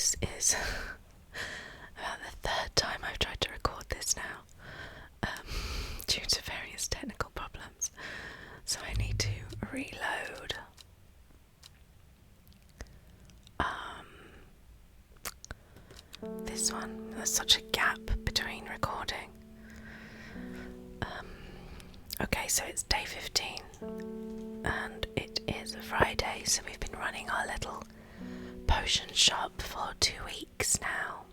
this is about the third time I've tried to record this now, due to various technical problems, so I need to reload. This one, there's such a gap between recording. Okay, so it's day 15 and it is a Friday, so we've been running our little potion shop for 2 weeks now.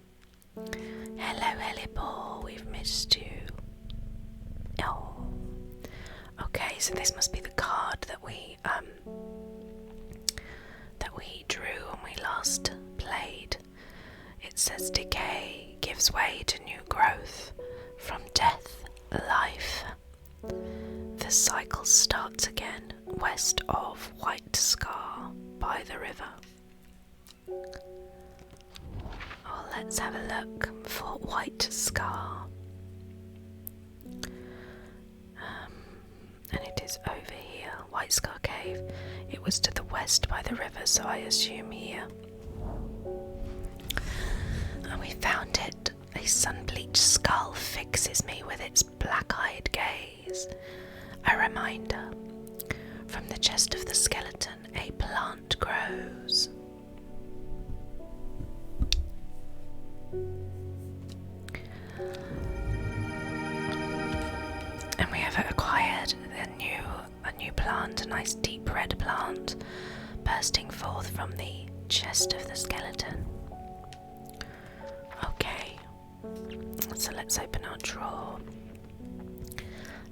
Hello, Hellibor, we've missed you. Oh. Okay, so this must be the card that we drew when we last played. It says decay gives way to new growth. From death, life. The cycle starts again west of White Scar by the river. Oh, let's have a look for White Scar. And it is over here, White Scar Cave. It was to the west by the river, so I assume here. And we found it. A sun-bleached skull fixes me with its black-eyed gaze. A reminder. From the chest of the skeleton, a plant grows. And we have acquired a new plant, a nice deep red plant, bursting forth from the chest of the skeleton. Okay, so let's open our drawer.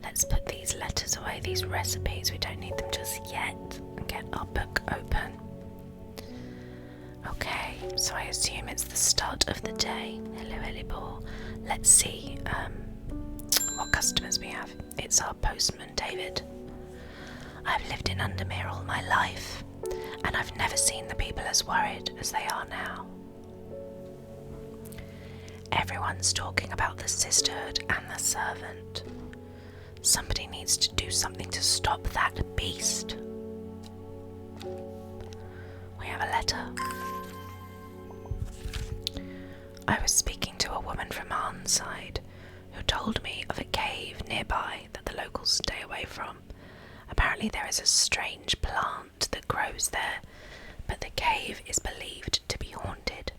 Let's put these letters away, these recipes, we don't need them just yet, and get our book open. Okay, so I assume it's the start of the day. Hello, Hellibor. Let's see what customers we have. It's our postman, David. I've lived in Undermere all my life, and I've never seen the people as worried as they are now. Everyone's talking about the sisterhood and the servant. Somebody needs to do something to stop that beast. We have a letter. I was speaking to a woman from Arnside who told me of a cave nearby that the locals stay away from. Apparently there is a strange plant that grows there, but the cave is believed to be haunted.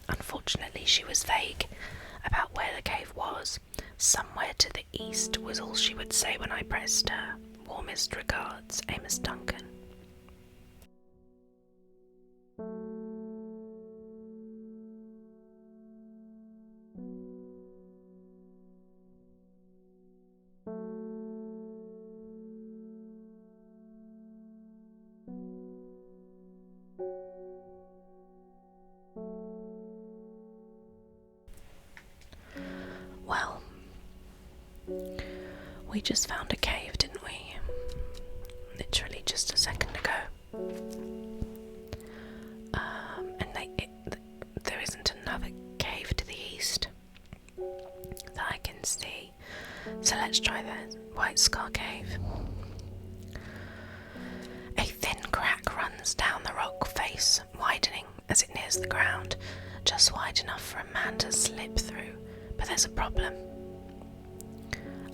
Unfortunately, she was vague about where the cave was. Somewhere to the east was all she would say when I pressed her. Warmest regards, Amos Duncan. Well, we just found a cave, didn't we? Literally just a second ago. There isn't another cave to the east that I can see. So let's try the White Scar Cave. A thin crack runs down the rock face, widening as it nears the ground, just wide enough for a man to slip through. But there's a problem.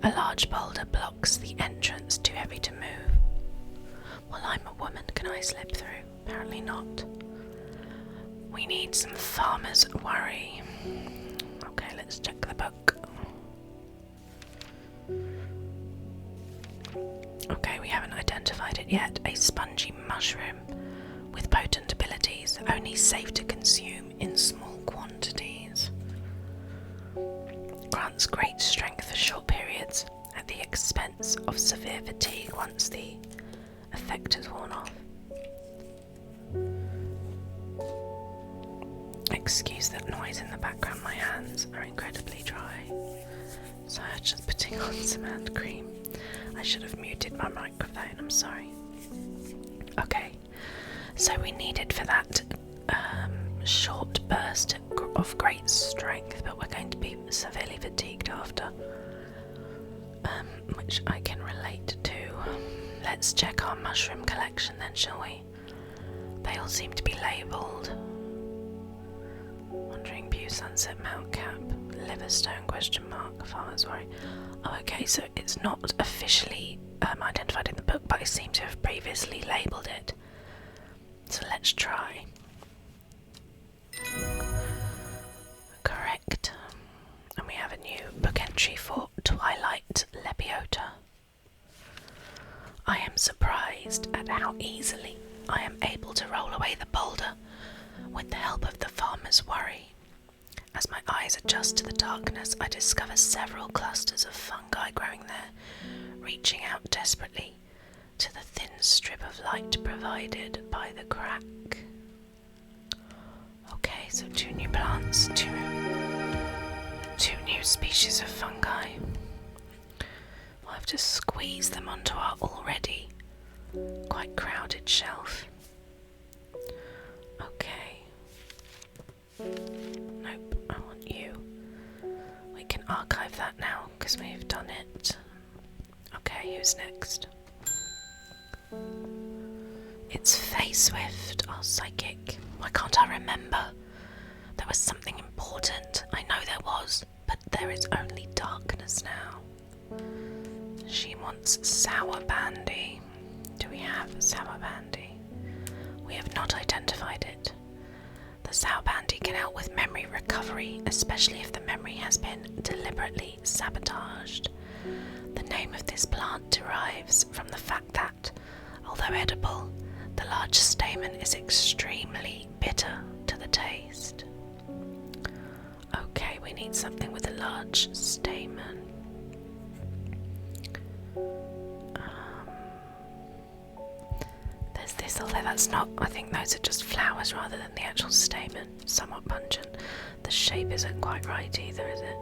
A large boulder blocks the entrance, too heavy to move. Well, I'm a woman, can I slip through? Apparently not. We need some farmer's worry. Okay, let's check the book. Okay, we haven't identified it yet. A spongy mushroom with potent abilities, only safe to consume in small quantities. Grants great strength for short periods at the expense of severe fatigue once the effect has worn off. Excuse that noise in the background, my hands are incredibly dry. So I'm just putting on some hand cream. I should have muted my microphone, I'm sorry. Okay, so we need it for that short burst of great strength, but we're going to be severely fatigued after, which I can relate to. Let's check our mushroom collection then, shall we? They all seem to be labelled. Wandering View, Sunset, Mount Cap, Liverstone, Farmers Worry. Oh, okay, so it's not officially identified in the book, but I seem to have previously labelled it. So let's try. Correct. And we have a new book entry for Twilight Lepiota. I am surprised at how easily I am able to roll away the boulder with the help of the Farmer's Worry. As my eyes adjust to the darkness, I discover several clusters of fungi growing there, reaching out desperately to the thin strip of light provided by the crack. Okay, so 2 new plants, two new species of fungi. We'll have to squeeze them onto our already quite crowded shelf. Okay. Nope, I want you. We can archive that now because we've done it. Okay, who's next? It's Fayswift, our psychic. Why can't I remember? There was something important. I know there was, but there is only darkness now. She wants Sour Bandy. Do we have Sour Bandy? We have not identified it. The Sour Bandy can help with memory recovery, especially if the memory has been deliberately sabotaged. The name of this plant derives from the fact that, although edible, the large stamen is extremely bitter to the taste. Okay, we need something with a large stamen. There's this, although that's not, I think those are just flowers rather than the actual stamen. Somewhat pungent. The shape isn't quite right either, is it?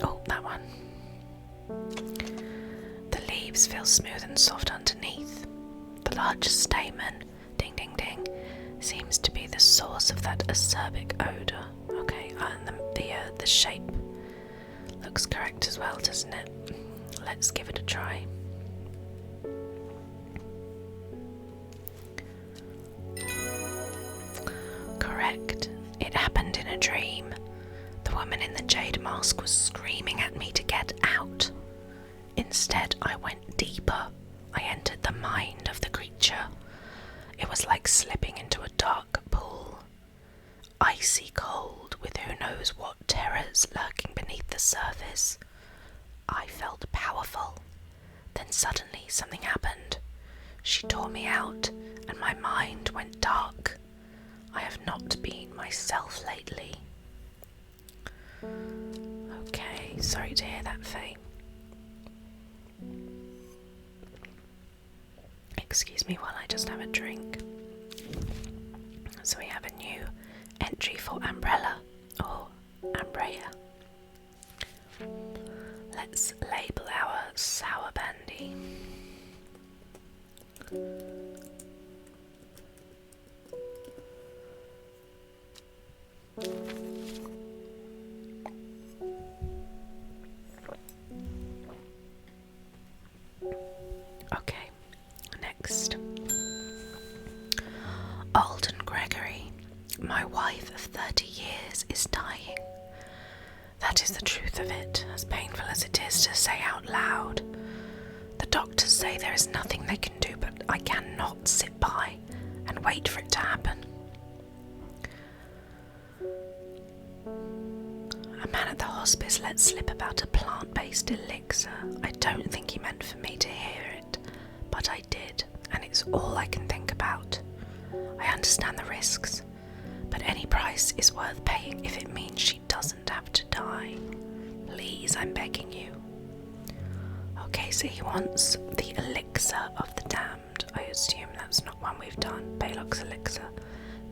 Oh, that one. The leaves feel smooth and soft underneath. The large stamen, ding ding ding, seems to be the source of that acerbic odour. Okay, and the shape looks correct as well, doesn't it? Let's give it a try. Correct. It happened in a dream. The woman in the jade mask was screaming at me to get out. Instead, I went deeper. I entered the mind of the creature. It was like slipping into a dark pool. Icy cold, with who knows what terrors lurking beneath the surface. I felt powerful. Then suddenly something happened. She tore me out, and my mind went dark. I have not been myself lately. Okay, sorry to hear that, Faye. Excuse me while I just have a drink. So we have a new entry for umbrella, or umbrella. Let's label our Sour Bandy. Okay, next. Alden Gregory, my wife of 30 years is dying. That is the truth of it, as painful as it is to say out loud. The doctors say there is nothing they can do, but I cannot sit by and wait for it to happen. A man at the hospice let slip about a plant-based elixir. I don't think he meant for me to hear it, but I did, and it's all I can think about. I understand the risks, but any price is worth paying if it means she doesn't have to die. Please, I'm begging you. Okay, so he wants the elixir of the damned. I assume that's not one we've done. Baylock's elixir.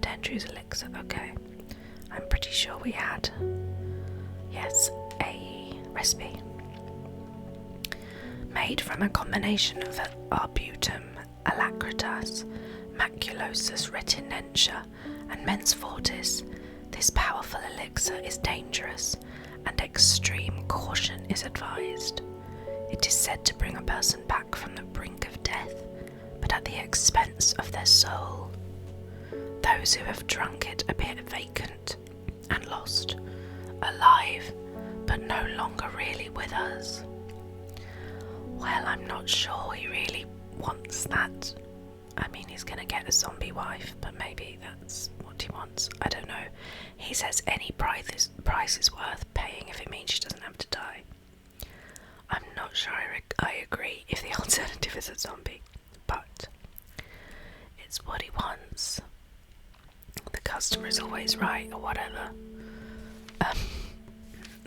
Dendru's elixir. Okay. I'm pretty sure we had, yes, a recipe. Made from a combination of arbutum alacritas, maculosus retinentia, and mens fortis, this powerful elixir is dangerous, and extreme caution is advised. It is said to bring a person back from the brink of death, but at the expense of their soul. Those who have drunk it appear vacant and lost, alive, but no longer really with us. Well, I'm not sure he really wants that. I mean, he's going to get a zombie wife, but maybe that's what he wants. I don't know. He says any price is worth paying if it means she doesn't have to die. I'm not sure I agree if the alternative is a zombie, but it's what he wants. The customer is always right, or whatever.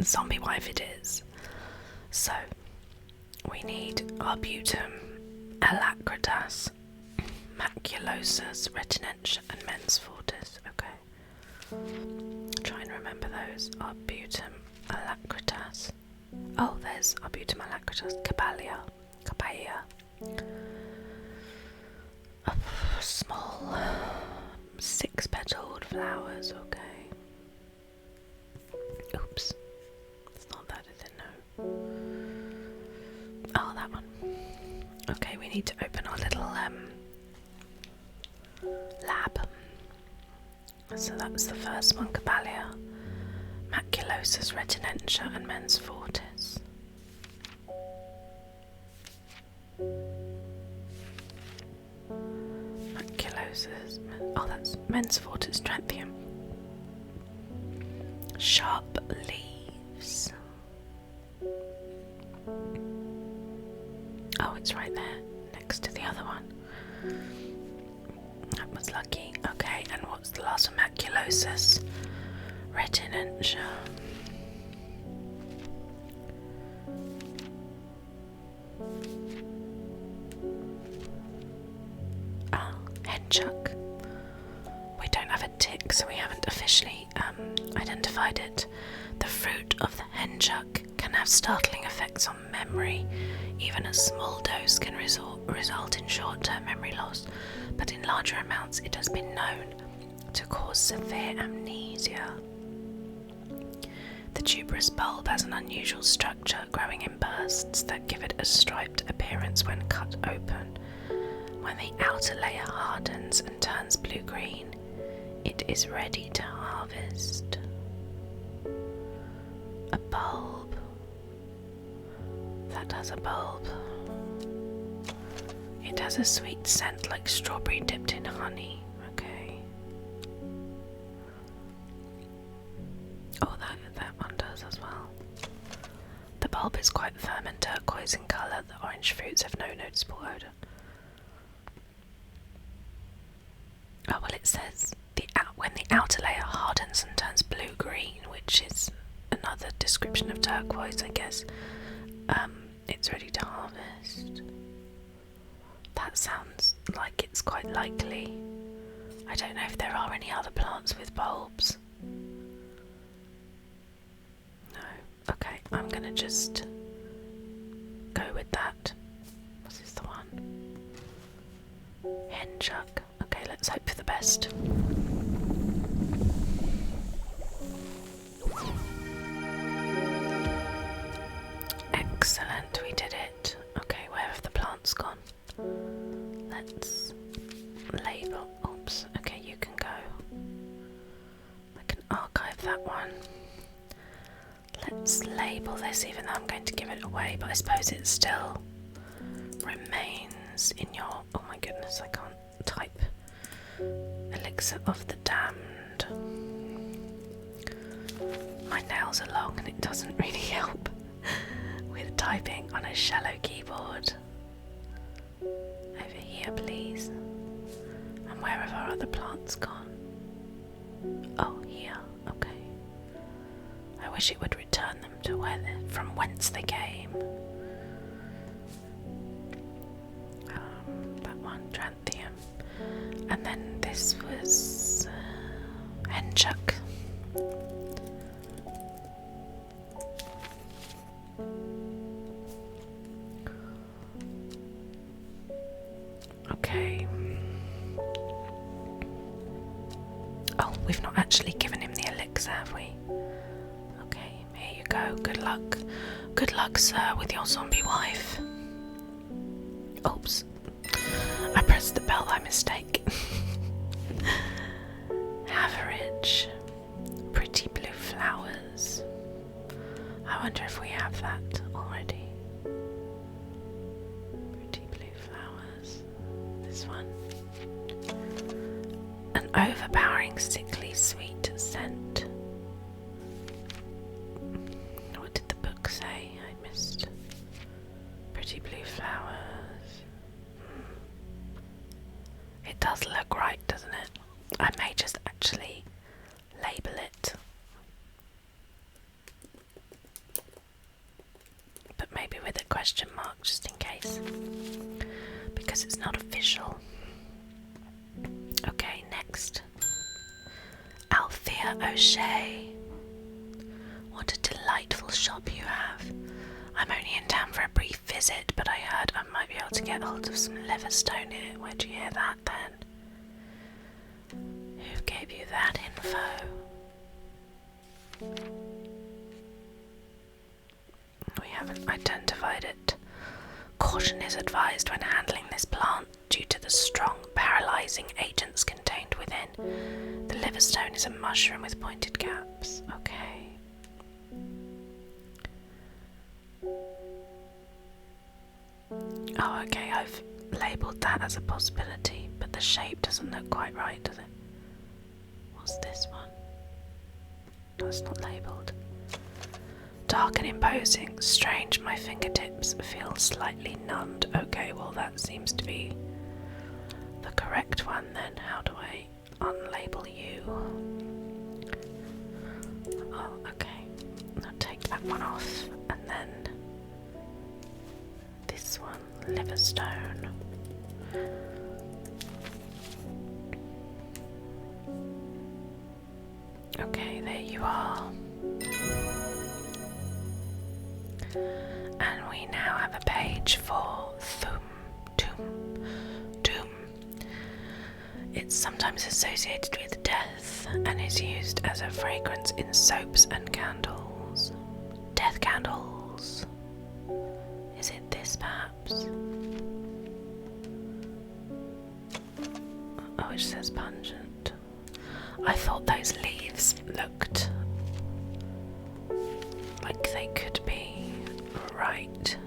Zombie wife it is. So, we need arbutum, alacritas, maculosus, retinentia, and mens fortis. Okay. Try and remember those. Arbutum, alacritas. Oh, there's arbutum, alacritas, caballia. Small, 6-petaled flowers. Okay. Oops. It's not that, is it? No. Oh, that one. Okay, we need to open our little lab. So that's the first one, caballia, maculosus, retinentia, and mens fortis. Maculosus. Oh, that's mens fortis, trantium. Sharp leaves. Oh, it's right there, next to the other one. That was lucky. Okay, and what's the last one? Maculosus. Retinentia. Oh, henchuck. We don't have a tick, so we haven't officially identified it. The fruit of the henchuck can have startling effects on memory. Even a small dose can result in short-term memory loss, but in larger amounts it has been known to cause severe amnesia. The tuberous bulb has an unusual structure, growing in bursts that give it a striped appearance when cut open. When the outer layer hardens and turns blue-green, it is ready to harvest. A bulb. That has a bulb. It has a sweet scent like strawberry dipped in honey. Okay. Oh, that one does as well. The bulb is quite firm and turquoise in colour. The orange fruits have no noticeable odour. Oh, well, it says when the outer layer hardens and turns blue-green, which is another description of turquoise, I guess. It's ready to harvest. That sounds like it's quite likely. I don't know if there are any other plants with bulbs. No. Okay, I'm gonna just go with that. What is the one? Henchuck. Okay, let's hope for the best. Excellent, we did it. Okay, where have the plants gone? Let's label. Oops, okay, you can go. I can archive that one. Let's label this, even though I'm going to give it away, but I suppose it still remains in your... Oh my goodness, I can't type. Elixir of the Damned. My nails are long and it doesn't really help with typing on a shallow keyboard. Over here, please. And where have our other plants gone? Oh, here. Okay. I wish it would return them to from whence they came. That one, Trantium. And then this was Henchuck. Okay. Oh, we've not actually given him the elixir, have we? Okay, here you go. Good luck. Good luck, sir, with your zombie wife. Oops. I pressed the bell by mistake. Average. Pretty blue flowers. I wonder if we have that already. Pretty blue flowers. This one. An overpowering sickly sweet scent. What did the book say? I missed. Pretty blue flowers. It does look right, doesn't it? I may just actually label it. But maybe with a question mark just in case. Because it's not official. Okay, next. Althea O'Shea. What a delightful shop you have. I'm only in town for a brief visit, but I heard I might be able to get hold of some liverstone here. Where'd you hear that then? Who gave you that info? We haven't identified it. Caution is advised when handling this plant due to the strong paralysing agents contained within. The liverstone is a mushroom with pointed caps. Okay. Oh, okay, I've labelled that as a possibility, but the shape doesn't look quite right, does it? What's this one? That's not labelled. Dark and imposing. Strange, my fingertips feel slightly numbed. Okay, well that seems to be the correct one then. How do I unlabel you? Oh, okay. I'll take that one off, and then this one, liverstone. Okay, there you are. And we now have a page for Doom. It's sometimes associated with death and is used as a fragrance in soaps and candles. Death candles. Is it this perhaps? Oh, it says pungent. I thought those leaves looked like they could be right.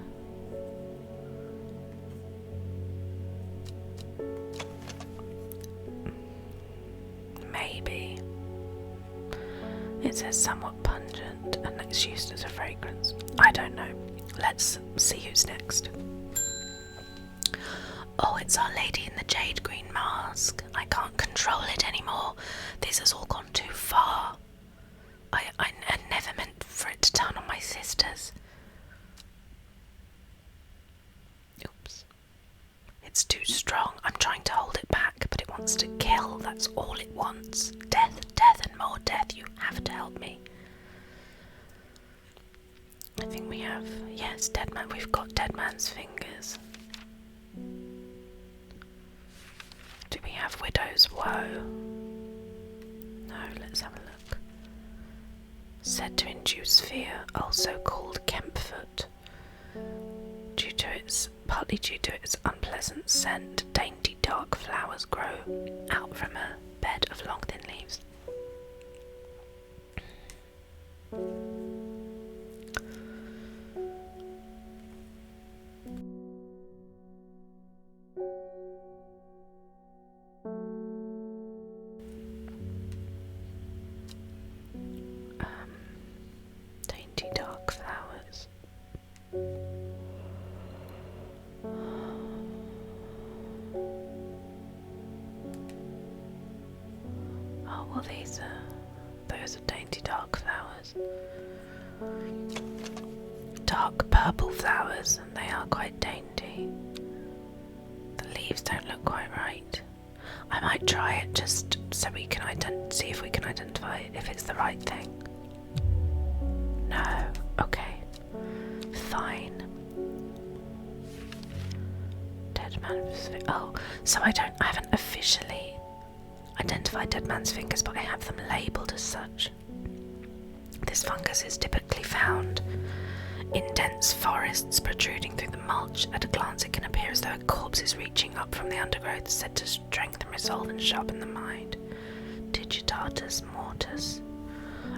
Maybe. It says somewhat pungent and it's used as a fragrance. I don't know. Let's see who's next. Oh, it's Our Lady in the Jade Green Mask. I can't control it anymore. This has all gone too far. I never meant for it to turn on my sisters. Oops. It's too strong. I'm trying to hold it back, but it wants to kill. That's all it wants. Death, death, and more death. You have to help me. I think we have, yes, dead man. We've got dead man's fingers. Do we have widow's woe? No, let's have a look. Said to induce fear, also called Kempfoot. Partly due to its unpleasant scent, dainty dark flowers grow out from a bed of long thin leaves. Dainty dark flowers. Oh, well, those are dainty dark flowers. Dark purple flowers, and they are quite dainty. The leaves don't look quite right. I might try it just so we can see if we can identify if it's the right thing. No, okay, fine. Dead man's fingers. Oh, so I haven't officially identified dead man's fingers, but I have them labelled as such. This fungus is typically found in dense forests protruding through the mulch. At a glance it can appear as though a corpse is reaching up from the undergrowth, said to strengthen resolve and sharpen the mind. Digitatus mortis.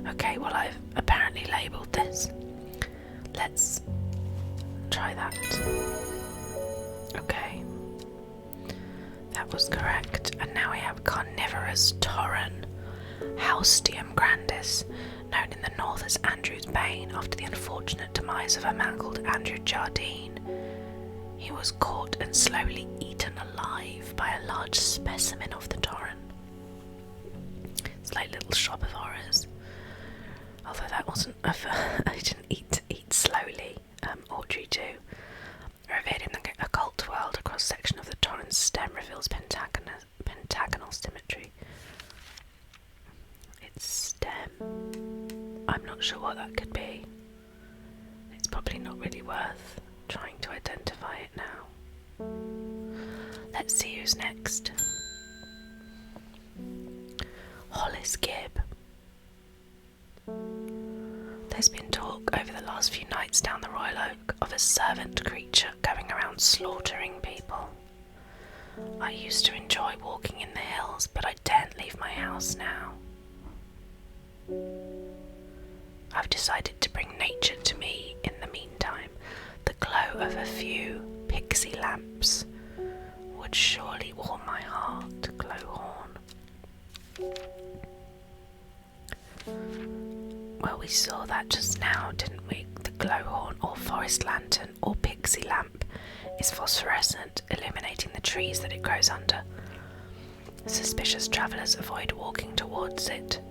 Okay, well I've apparently labelled this. Let's try that. Okay. That was correct. And now we have carnivorous torren, Haustium grandis, known in the north as Andrew's Bane, after the unfortunate demise of a man called Andrew Jardine. He was caught and slowly eaten alive by a large specimen of the torren. It's like Little Shop of Horrors. Although that wasn't I didn't eat slowly. Audrey too. Revered in the occult world, a cross-section of the torrent's stem reveals pentagonal symmetry. Its stem. I'm not sure what that could be. It's probably not really worth trying to identify it now. Let's see who's next. Hollis Gibb. There's been talk over the last few nights down the Royal Oak of a servant creature going around slaughtering people. I used to enjoy walking in the hills, but I daren't leave my house now. I've decided to bring nature to me in the meantime. The glow of a few pixie lamps would surely warm my heart. Glowhorn. Well, we saw that just now, didn't we? The glowhorn or forest lantern or pixie lamp is phosphorescent, illuminating the trees that it grows under. Suspicious travellers avoid walking towards it,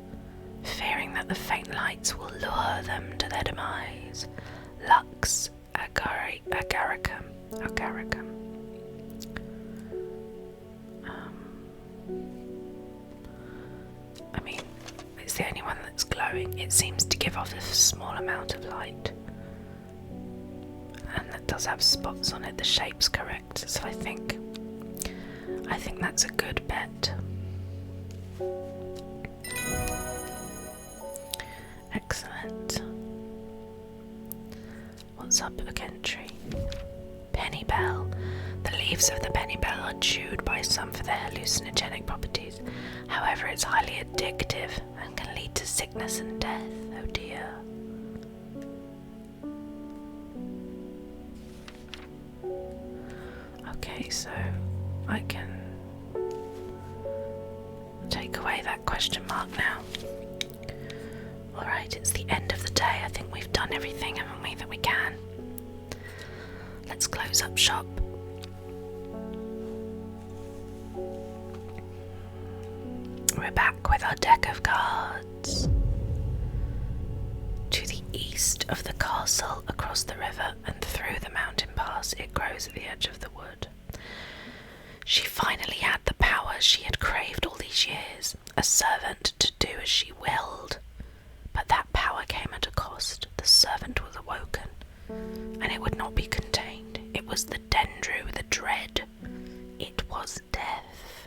fearing that the faint lights will lure them to their demise. Lux agaricum. I mean, it's the only one that's glowing. It seems to give off a small amount of light, and that does have spots on it. The shape's correct, so I think that's a good bet. Excellent. What's up, Gentry? Penny Bell. The leaves of the penny bell are chewed by some for their hallucinogenic properties. However, it's highly addictive and can lead to sickness and death. Oh dear. Okay, so I can take away that question mark now. Alright, it's the end of the day. I think we've done everything, haven't we, that we can. Let's close up shop. We're back with our deck of cards. To the east of the castle, across the river and through the mountain pass, it grows at the edge of the wood. She finally had the power she had craved all these years, a servant to do as she willed. But that power came at a cost. The servant was awoken, and it would not be contained. It was the Dendru, the dread. It was death.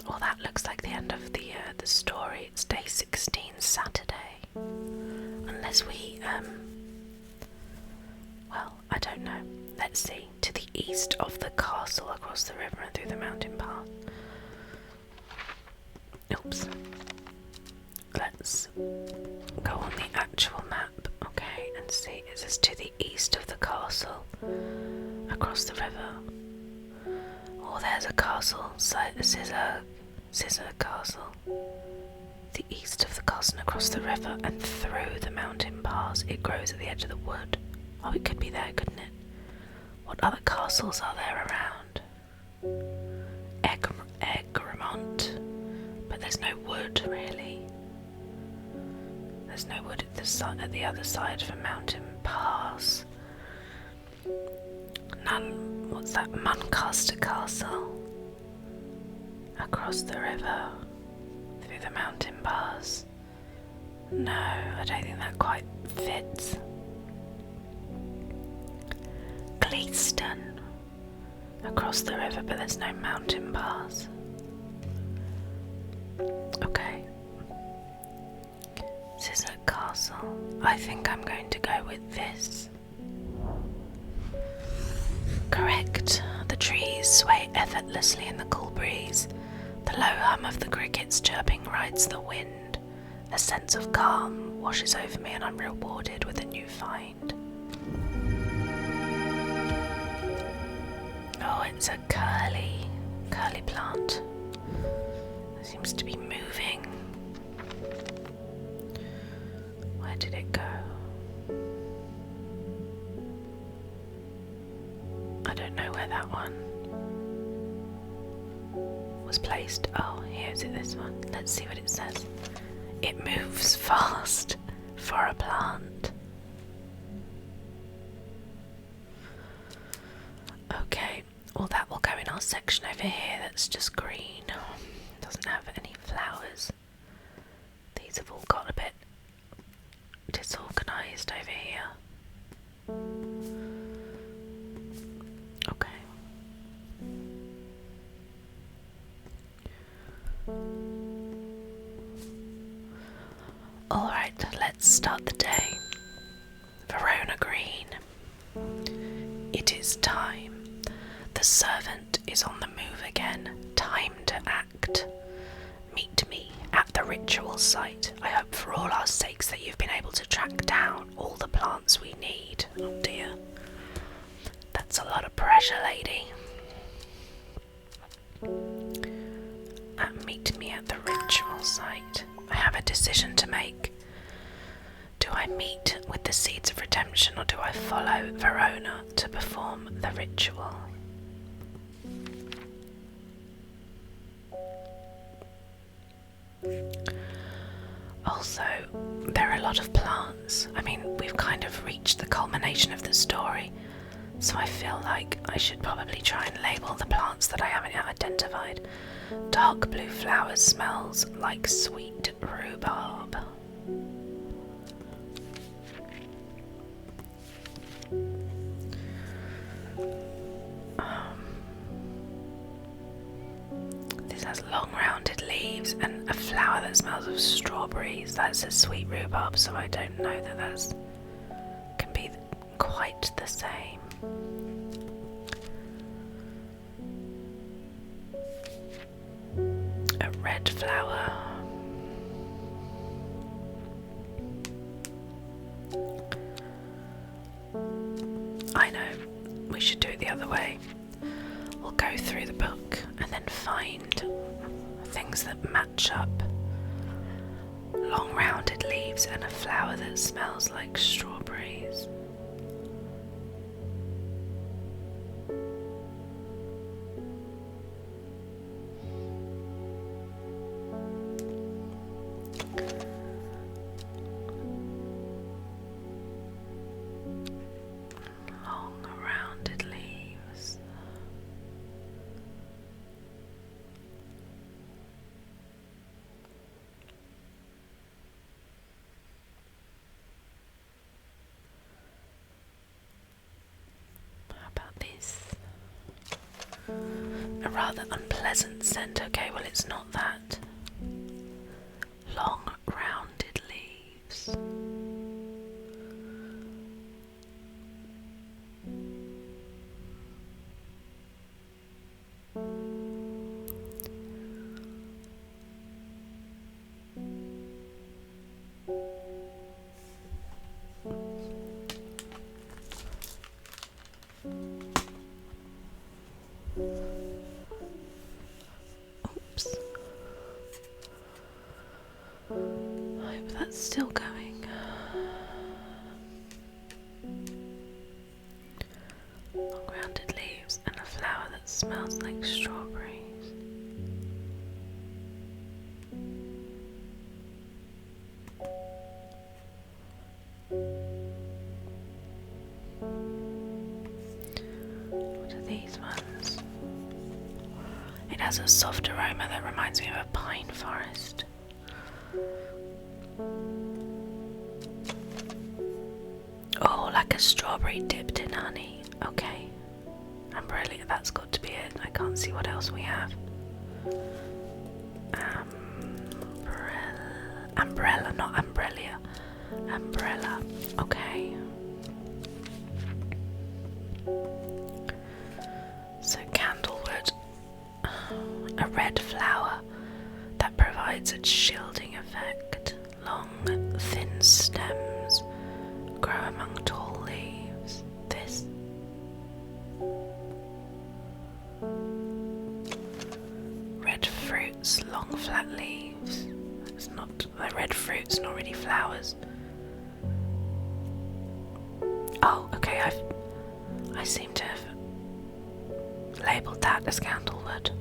Well, that looks like the end of the story. It's day 16, Saturday. Unless we, well, I don't know. Let's see. To the east of the castle, across the river and through the mountain path. Oops. Let's go on the actual map, okay, and see. It says to the east of the castle, across the river. Oh, there's a castle. Scissor Castle. The east of the castle and across the river and through the mountain pass. It grows at the edge of the wood. Oh, it could be there, couldn't it? What other castles are there around? Egremont. But there's no wood, really. There's no wood at the other side of a mountain pass. None. What's that? Muncaster Castle. Across the river, through the mountain pass. No, I don't think that quite fits. Gleeston. Across the river, but there's no mountain pass. Okay. well, I think I'm going to go with this. Correct. The trees sway effortlessly in the cool breeze. The low hum of the crickets chirping rides the wind. A sense of calm washes over me and I'm rewarded with a new find. Oh, it's a curly plant. It seems to be moving. Where did it go? I don't know where that one was placed. Oh, here's it, this one. Let's see what it says. It moves fast for a plant. Okay, well that will go in our section over here that's just green. Doesn't have any flowers. These have all got a bit disorganised over here. Okay. Alright, let's start the day. Verona Green. It is time. The servant is on the move again. Time to act. Meet me at the ritual site. I hope for all our sakes that you've been able to track down all the plants we need. Oh dear. That's a lot of pressure, lady. Meet me at the ritual site. I have a decision to make. Do I meet with the Seeds of Redemption or do I follow Verona to perform the ritual? Also, there are a lot of plants. I mean, we've kind of reached the culmination of the story, so I feel like I should probably try and label the plants that I haven't yet identified. Dark blue flower smells like sweet rhubarb. This has long rounded leaves and a flower that smells of strawberries. That's a sweet rhubarb, so I don't know that that's can be quite the same. A red flower. I know, we should do it the other way. We'll go through the book and then find things that match up. Long rounded leaves and a flower that smells like strawberries. Long rounded leaves. How about this? A rather unpleasant scent. Okay, well it's not that. Long rounded leaves. Oops. I hope that's still going. Long rounded leaves and a flower that smells like strawberries. What are these ones? It has a soft aroma that reminds me of a pine forest. Oh, like a strawberry dipped in honey. Okay. Umbrella, that's got to be it. I can't see what else we have. Umbrella, not umbrella. Umbrella. Okay. So candlewood. A red flower that provides a shielding effect. Long, thin stems grow among tall leaves. This. Red fruits, long flat leaves. It's not the red fruits, not really flowers. Oh, okay, I seem to have labelled that as candlewood.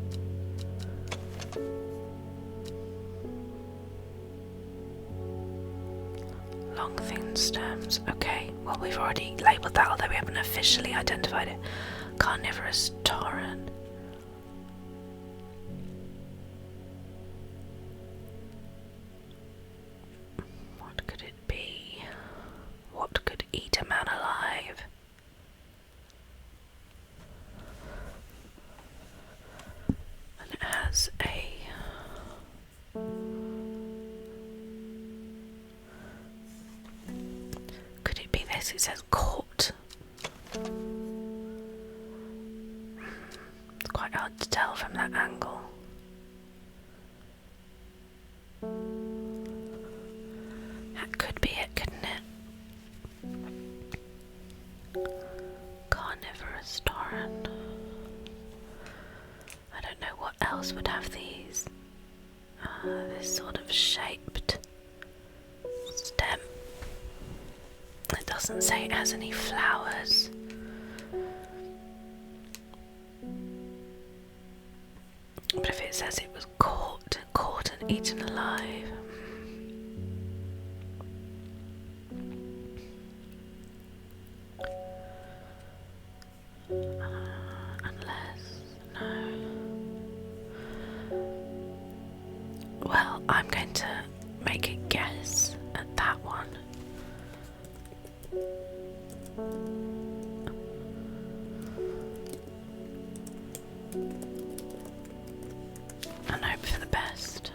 Long thin stems. Okay, well we've already labelled that, although we haven't officially identified it. Carnivorous torrent. What could it be? What could eat a man alive? And it has a... Could it be this? It says court. It's quite hard to tell from that angle. That could be it, couldn't it? Carnivorous torrent. I don't know what else would have these. This sort of shaped stem. It doesn't say it has any flowers. But if it says it was caught and eaten alive. Unless, no. Well, I'm going to make a guess at that one. And hope for the best.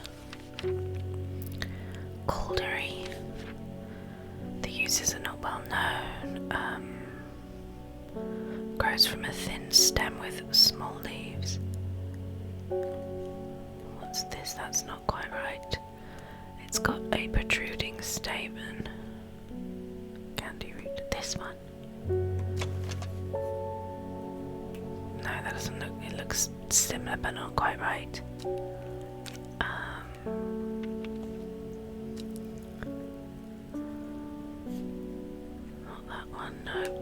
Caldery. The uses are not well known. Grows from a thin stem with small leaves. What's this? That's not quite right. It's got a protruding stamen. Candy root. This one. No, that doesn't look. It looks similar, but not quite right. Not that one. No.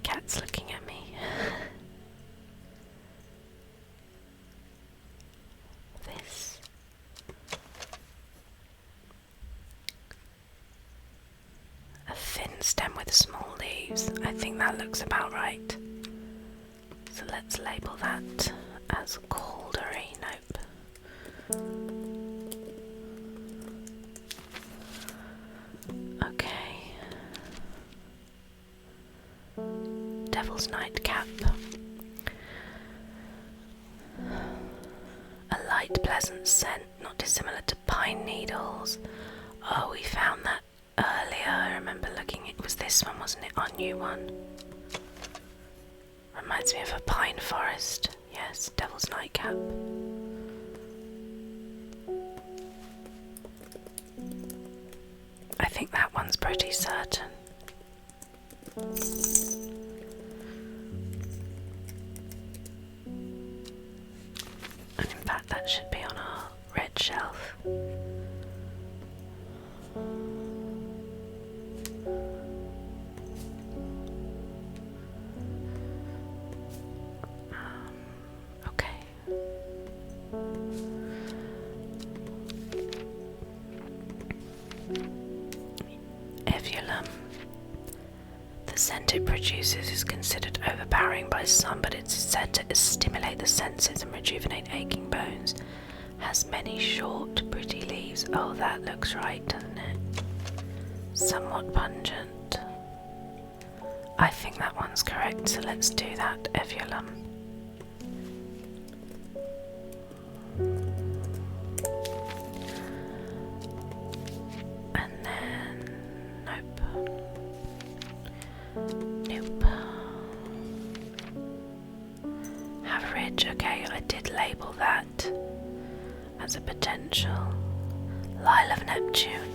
Cat's looking at me. This. A thin stem with small leaves. I think that looks about right. So let's label that as caldery. Nope. Okay. Devil's Nightcap. A light, pleasant scent, not dissimilar to pine needles. Oh, we found that earlier. I remember looking. It was this one, wasn't it? Our new one. Reminds me of a pine forest. Yes, Devil's Nightcap. I think that one's pretty certain. And in fact that should be on our red shelf. Okay. Evulum. it produces is considered overpowering by some, but it's said to stimulate the senses and rejuvenate aching bones. Has many short, pretty leaves. Oh, that looks right, doesn't it? Somewhat pungent. I think that one's correct, so let's do that, Evulum. And then... nope. Nope. Average, okay, I did label that as a potential. Lyle of Neptune.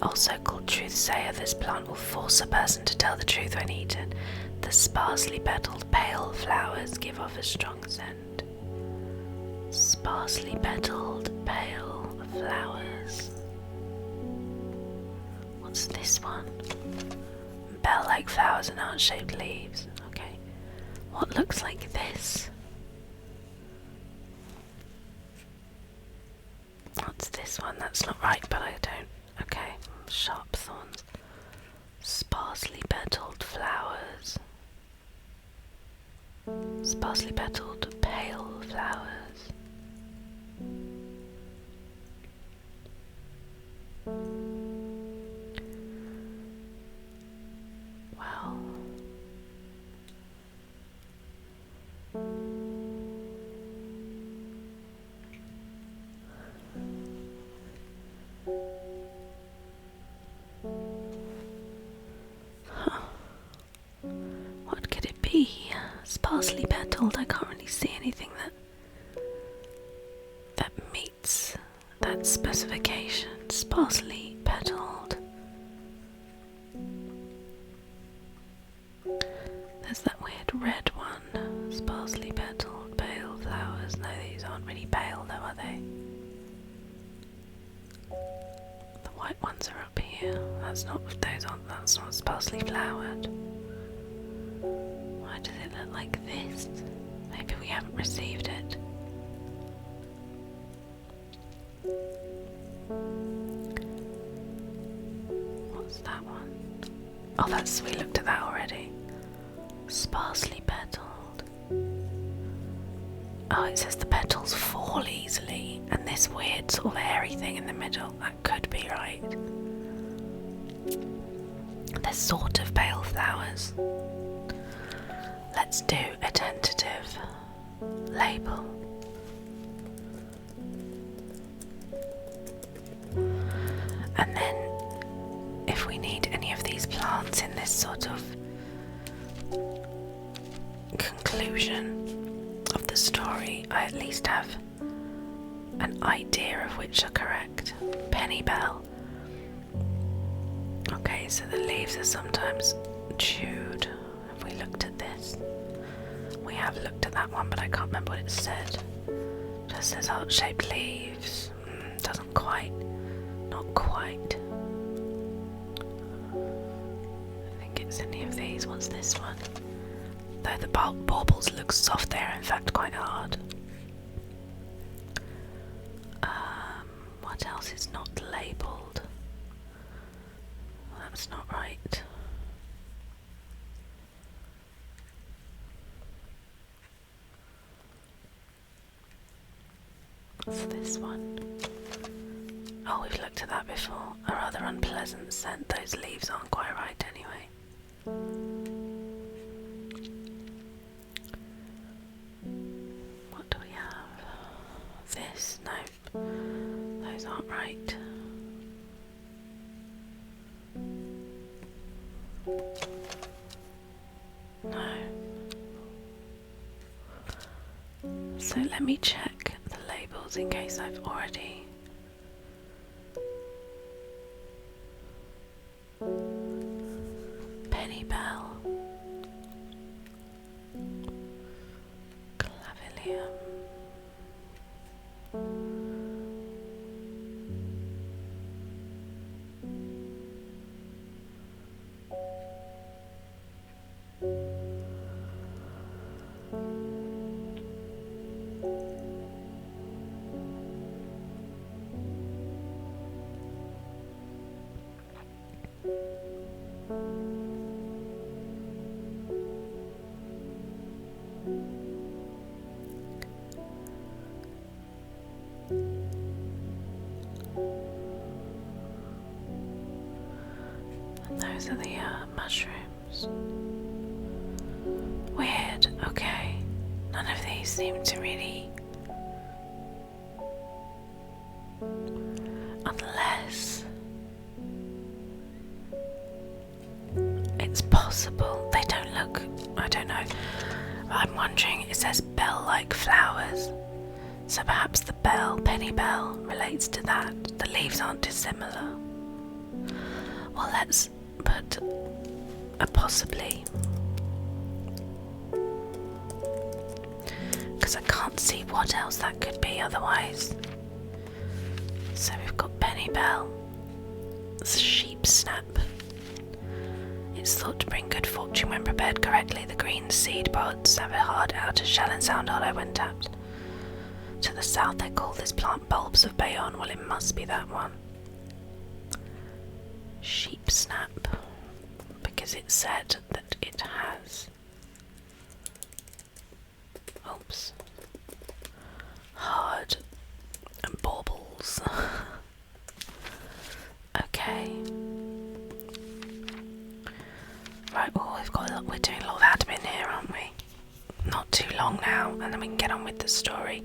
Also called Truthsayer, this plant will force a person to tell the truth when eaten. The sparsely petaled pale flowers give off a strong scent. Sparsely petaled pale flowers. What's this one? Bell-like flowers and heart-shaped leaves. Okay. What looks like this? What's this one? That's not right, but I don't... Okay. Sharp thorns. Sparsely petaled flowers. Sparsely petaled pale flowers. Wow. What could it be? Sparsely petaled. I can't really see anything that meets that specification. Sparsely petaled. There's that weird red one. Sparsely petaled pale flowers. No, these aren't really pale though, are they? The white ones are up here. That's not sparsely flowered. Why does it look like this? Maybe we haven't received it. What's that one? Oh, we looked at that already. Sparsely petaled. Oh, it says the petals fall easily, and this weird sort of hairy thing in the middle, that could be right. They're sort of pale flowers. Let's do a tentative label. And then, if we need any of these plants in this sort of conclusion of the story, I at least have an idea of which are correct. Pennybell. Okay, so the leaves are sometimes chewed. Have we looked at this? We have looked at that one, but I can't remember what it said. Just says heart-shaped leaves. Doesn't quite. Not quite. I think it's any of these. What's this one? Though the baubles look soft, they are in fact quite hard. What else is not labelled? That's not right. What's this one? Oh, we've looked at that before. A rather unpleasant scent. Those leaves aren't quite right anyway. What do we have? This? No. Those aren't right. No. So let me check the labels in case I've already... Pennybell. Clavilium. those are the mushrooms. Weird, okay. None of these seem to really... Unless... It's possible. They don't look... I don't know. I'm wondering, it says bell-like flowers. So perhaps the bell, penny bell, relates to that. The leaves aren't dissimilar. Well, let's put a possibly. Because I can't see what else that could be otherwise. So we've got penny bell, sheep snap. It's thought to bring good fortune when prepared correctly. The green seed pods have a hard outer shell and sound hollow when tapped. To the south they call this plant bulbs of Bayonne. Well, it must be that one. Sheep snap, because it said that it has, oops, hard baubles. Okay. Right, well, we're doing a lot of admin here, aren't we? Not too long now, and then we can get on with the story.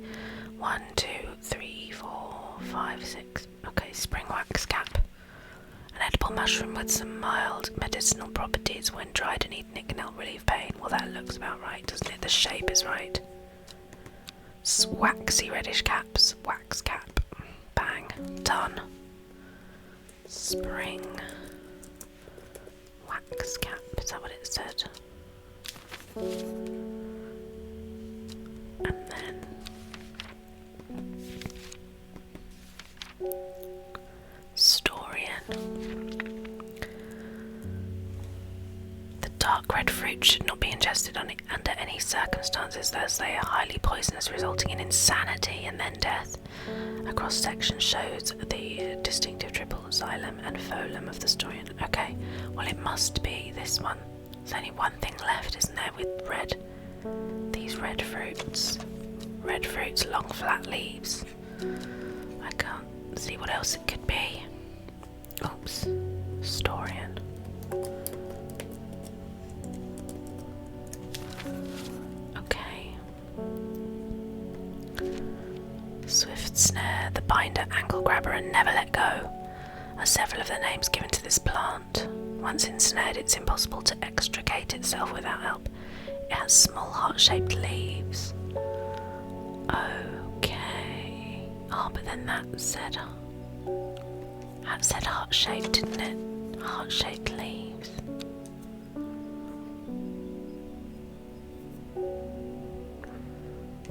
1, 2, 3, 4, 5, 6. Okay, spring wax cap. An edible mushroom with some mild medicinal properties. When dried and eaten, it can help relieve pain. Well, that looks about right, doesn't it? The shape is right. Waxy reddish caps. Wax cap. Bang. Done. Spring wax cap. Is that what it said? And then Storian. The dark red fruit should not be ingested under any circumstances, as they are highly poisonous, resulting in insanity and then death. A cross-section shows the distinctive triple xylem and phloem of the Storian. Okay, well, it must be this one. There's only one thing left, isn't there, with red? These red fruits. Red fruits, long flat leaves. I can't see what else it could be. Oops. Storian. Okay. Swift snare, the binder, ankle grabber, and never let go are several of the names given to this plant. Once ensnared, it's impossible to extricate itself without help. It has small heart-shaped leaves. Okay. Oh, but then that said heart-shaped, didn't it? Heart-shaped leaves.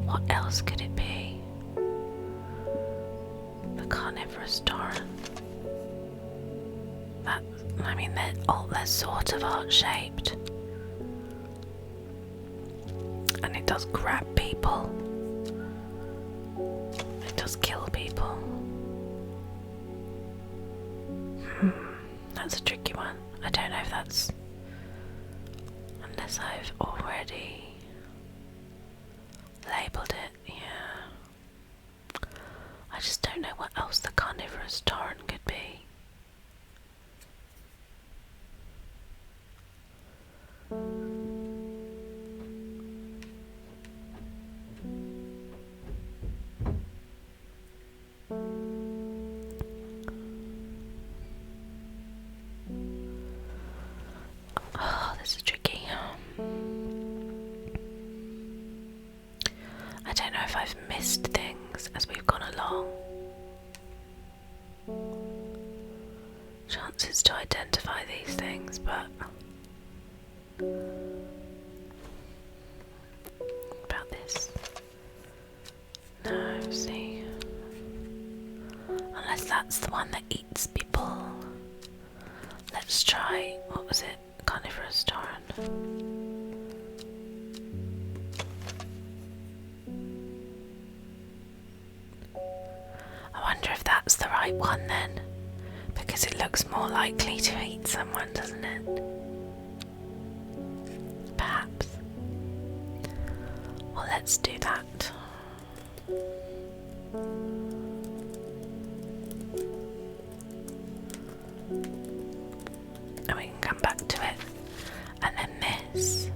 What else could it be? The carnivorous torrent. That, I mean, they're sort of heart-shaped. And it does grab people. It does kill people. That's a tricky one. I don't know if that's... Unless I've already labelled it, yeah. I just don't know what else the carnivorous torrent could be. Oh, this is tricky. I don't know if I've missed things as we've gone along. Chances to identify these things, but about this. No, see. Unless that's the one that eats people. Let's try, what was it? Carnivorous torrent. I wonder if that's the right one then, because it looks more likely to eat someone, doesn't it? Perhaps. Well, let's do that. And we can come back to it, and then this.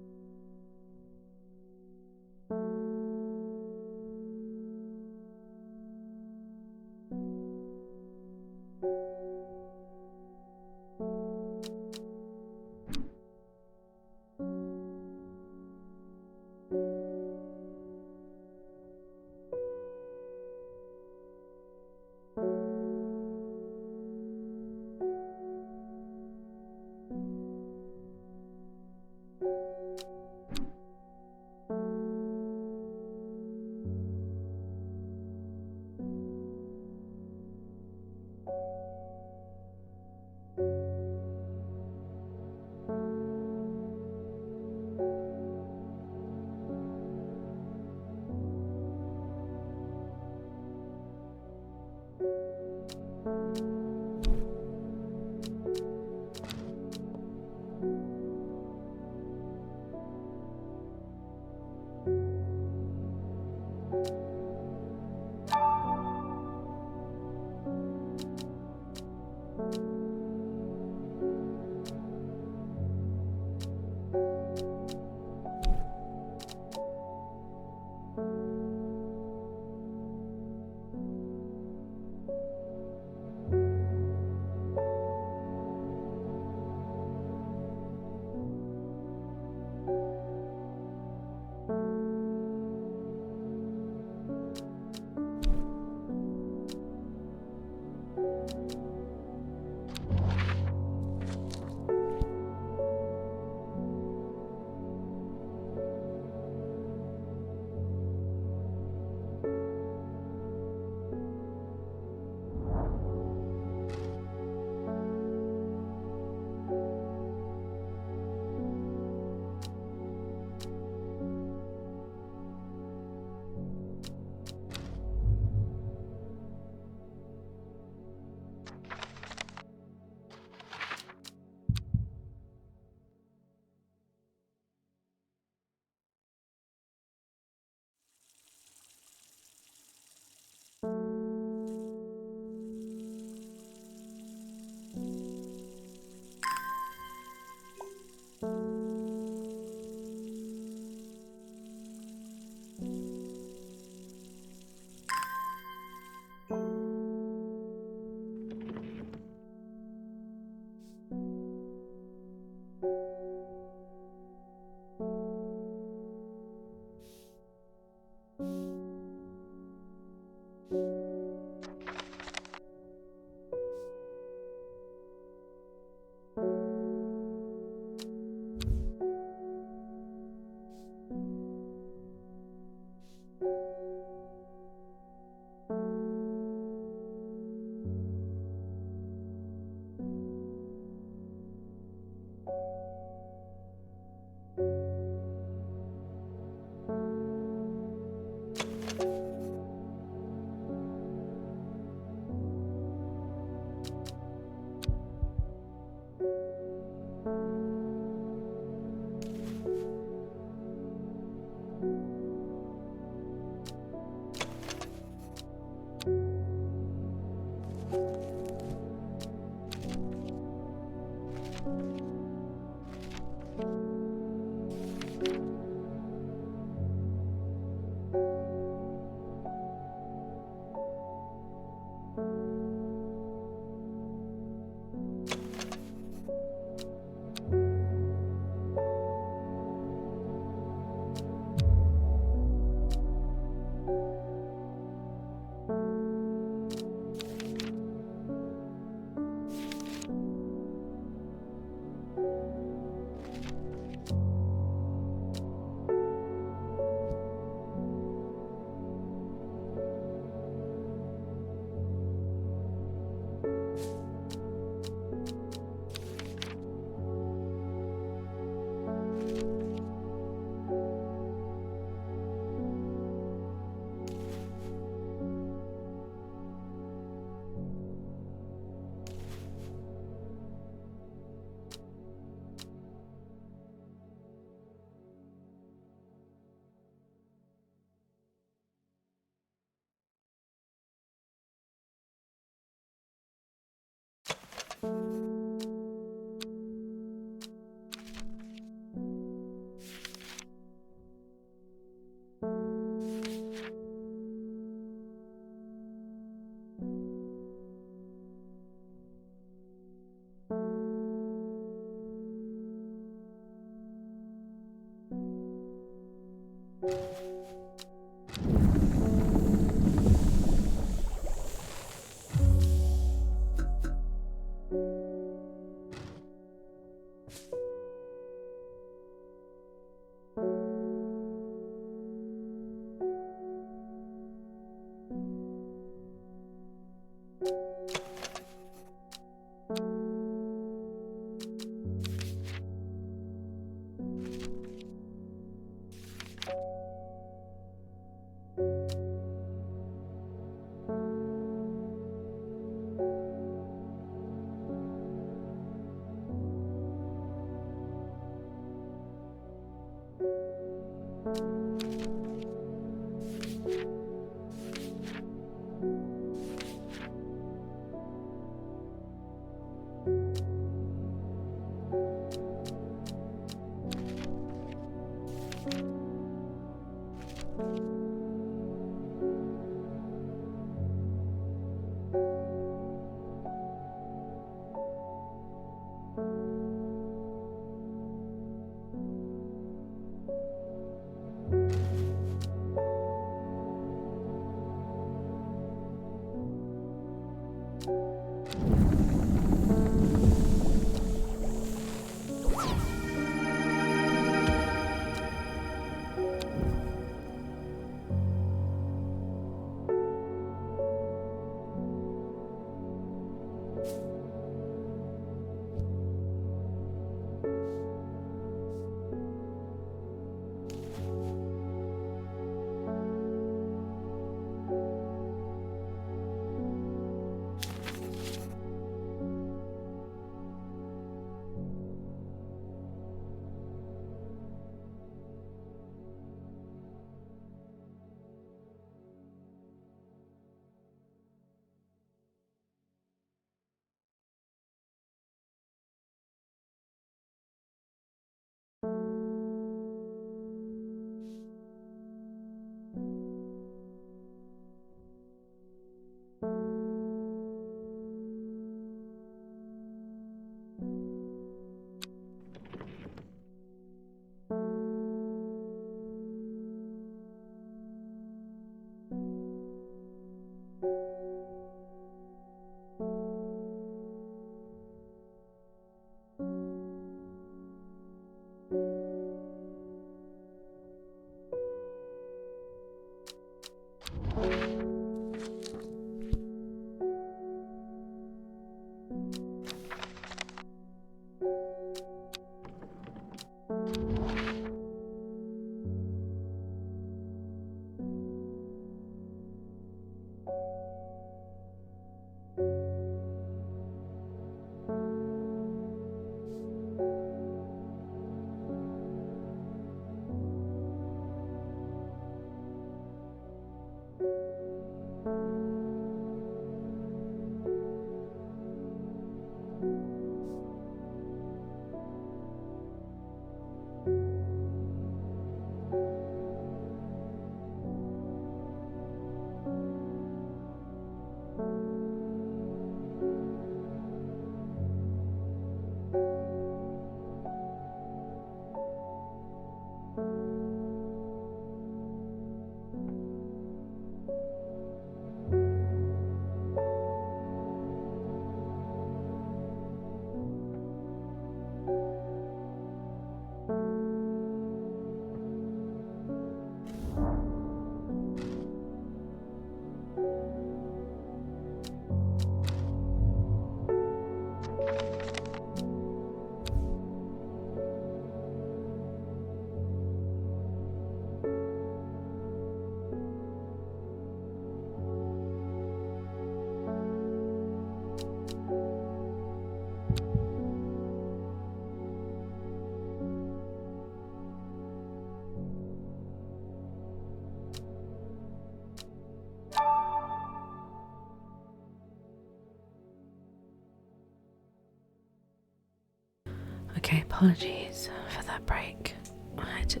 Okay, apologies for that break. I had to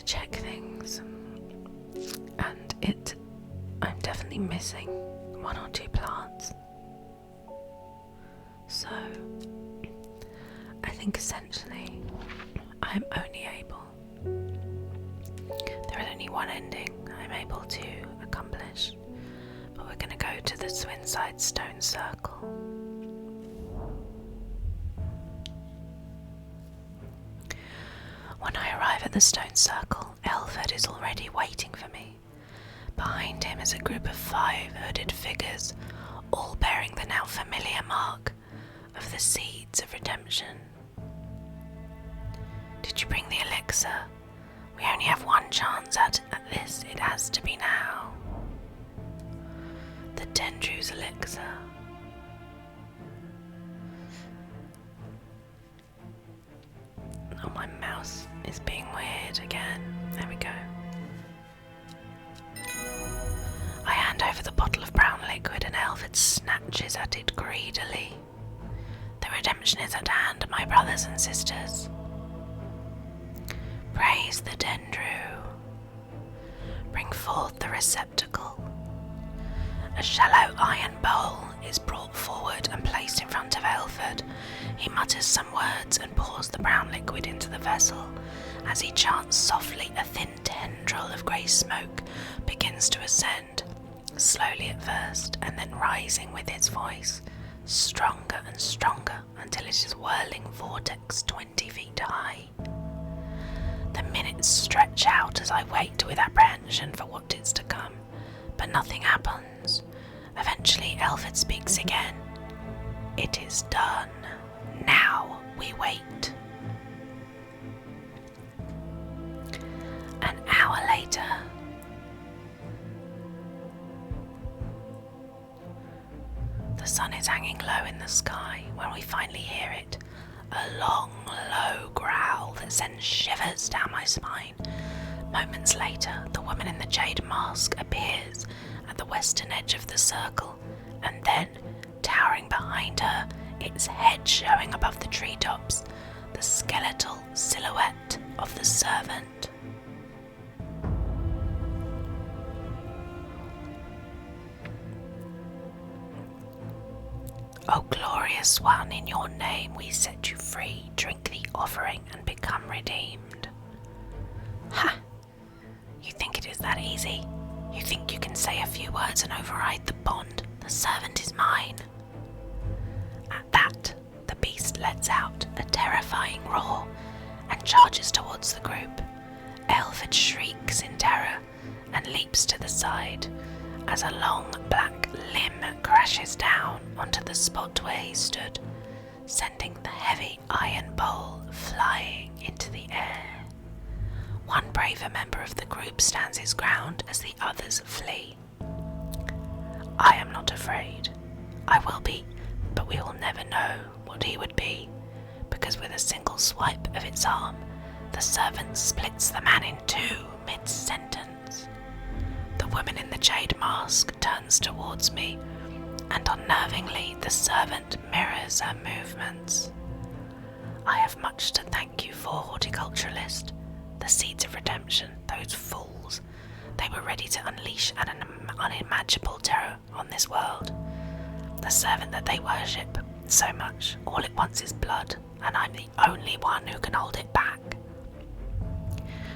check things, and I'm definitely missing one or two plants. So, I think essentially I'm only able, there is only one ending I'm able to accomplish, but we're going to go to the Swinside Stone Circle. When I arrive at the stone circle, Elford is already waiting for me. Behind him is a group of 5 hooded figures, all bearing the now familiar mark of the seeds of redemption. Did you bring the elixir? We only have one chance at this. It has to be now. The Dendru's elixir. Oh, my mouse is being weird again. There we go. I hand over the bottle of brown liquid and Elford snatches at it greedily. The redemption is at hand, my brothers and sisters. Praise the Dendru. Bring forth the receptacle. A shallow iron bowl is brought forward and placed in front of Elford. He mutters some words and pours the brown liquid into the vessel. As he chants softly, a thin tendril of grey smoke begins to ascend, slowly at first, and then rising with his voice, stronger and stronger, until it is a whirling vortex 20 feet high. The minutes stretch out as I wait with apprehension for what is to come, but nothing happens. Eventually, Elford speaks again. It is done. Now we wait. An hour later. The sun is hanging low in the sky when we finally hear it. A long, low growl that sends shivers down my spine. Moments later, the woman in the jade mask appears at the western edge of the circle, and then, towering behind her, its head showing above the treetops, the skeletal silhouette of the servant. O glorious one, in your name we set you free. Drink the offering and become redeemed. Ha! You think it is that easy? You think you can say a few words and override the bond? The servant is mine. At that, the beast lets out a terrifying roar and charges towards the group. Elfred shrieks in terror and leaps to the side as a long black limb crashes down onto the spot where he stood, sending the heavy iron bowl flying into the air. One braver member of the group stands his ground as the others flee. I am not afraid. I will be, but we will never know what he would be, because with a single swipe of its arm, the servant splits the man in two mid-sentence. The woman in the jade mask turns towards me, and unnervingly the servant mirrors her movements. I have much to thank you for, horticulturalist. The seeds of redemption, those fools. They were ready to unleash an unimaginable terror on this world. The servant that they worship so much, all it wants is blood, and I'm the only one who can hold it back.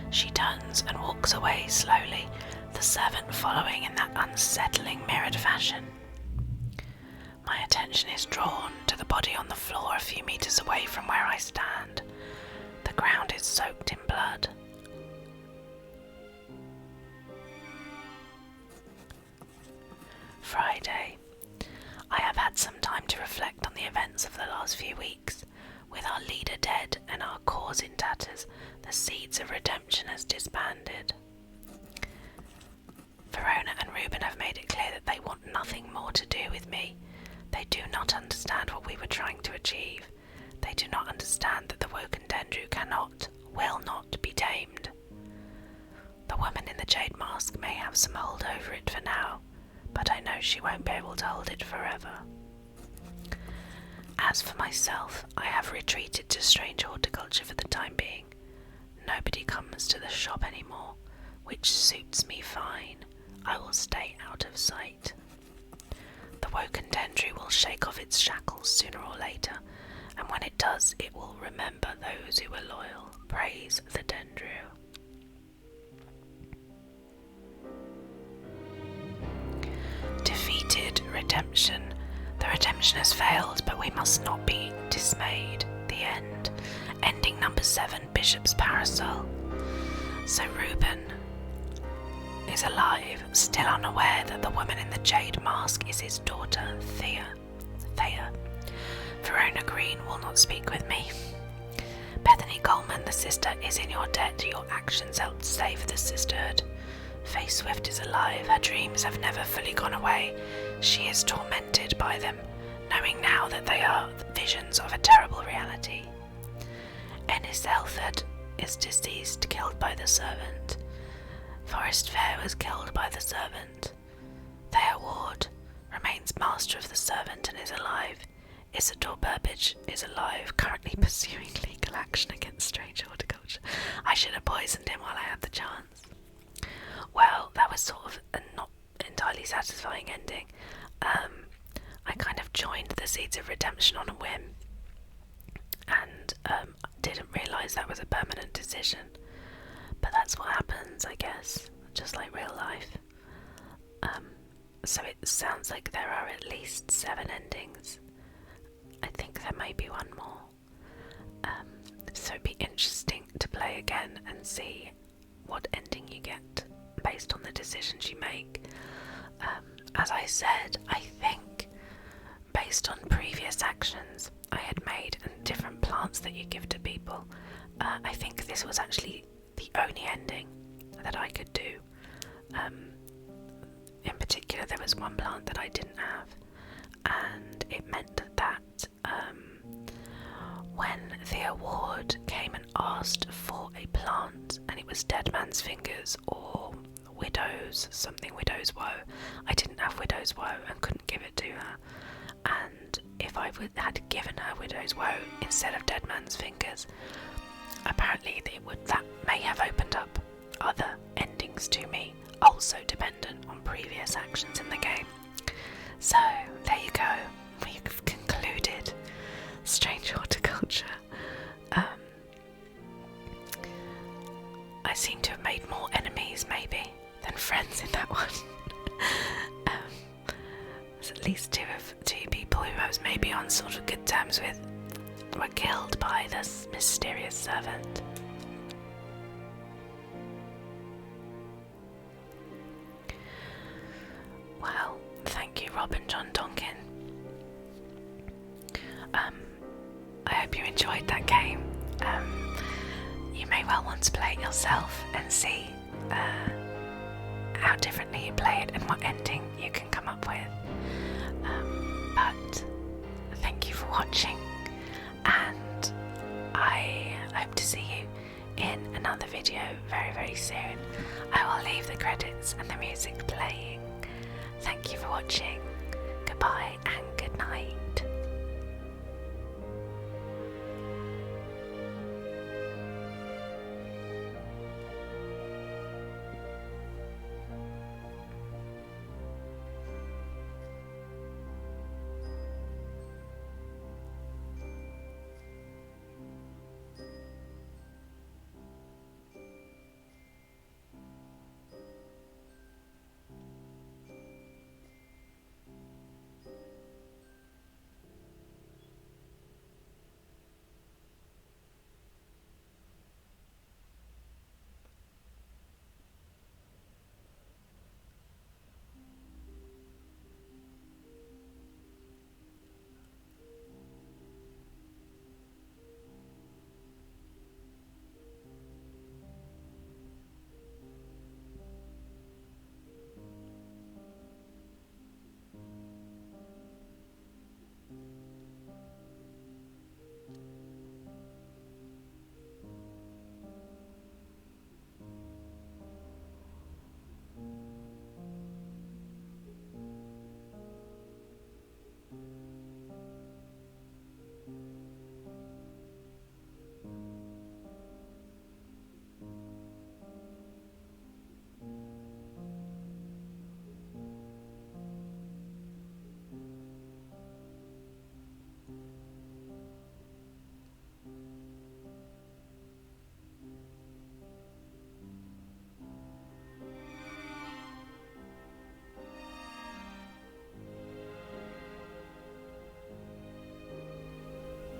She turns and walks away slowly, the servant following in that unsettling mirrored fashion. My attention is drawn to the body on the floor a few meters away from where I stand. The ground is soaked in blood. Friday. I have had some time to reflect on the events of the last few weeks. With our leader dead and our cause in tatters, the seeds of redemption has disbanded. Verona and Reuben have made it clear that they want nothing more to do with me. They do not understand what we were trying to achieve. They do not understand that the woken Dendru will not be tamed. The woman in the jade mask may have some hold over it for now, but I know she won't be able to hold it forever. As for myself, I have retreated to Strange Horticulture for the time being. Nobody comes to the shop anymore, which suits me fine. I will stay out of sight. The woken Dendru will shake off its shackles sooner or later, and when it does, it will remember those who were loyal. Praise the Dendru. Defeated redemption. The redemption has failed, but we must not be dismayed. The end. Ending number 7, Bishop's Parasol. So Reuben is alive, still unaware that the woman in the jade mask is his daughter, Thea. Verona Green will not speak with me. Bethany Coleman, the sister, is in your debt. Your actions helped save the sisterhood. Faye Swift is alive. Her dreams have never fully gone away. She is tormented by them, knowing now that they are visions of a terrible reality. Ennis Elford is deceased, killed by the servant. Forrest Fair was killed by the servant. Thea Ward remains master of the servant and is alive. Isidore Burbage is alive, currently pursuing legal action against Strange Horticulture. I should have poisoned him while I had the chance. Well, that was sort of a not entirely satisfying ending. I kind of joined the Seeds of Redemption on a whim, and didn't realise that was a permanent decision. But that's what happens, I guess, just like real life. So it sounds like there are at least 7 endings. I think there may be one more. So it'd be interesting to play again and see what ending you get based on the decisions you make. As I said, I think based on previous actions I had made and different plants that you give to people, I think this was actually the only ending that I could do. In particular, there was one plant that I didn't have, and it meant that when the award came and asked for a plant and it was Dead Man's Fingers or Widow's Woe, I didn't have Widow's Woe and couldn't give it to her. And if I had given her Widow's Woe instead of Dead Man's Fingers, apparently that may have opened up other endings to me, also dependent on previous actions in the game. So there you go. We've terms with were killed by this mysterious servant. Well, thank you, Rob and John Donkin. I hope you enjoyed that game. You may well want to play it yourself and see how differently you play it and what ending you can come up with. But thank you for watching, and I hope to see you in another video very, very soon. I will leave the credits and the music playing. Thank you for watching. Goodbye and good night.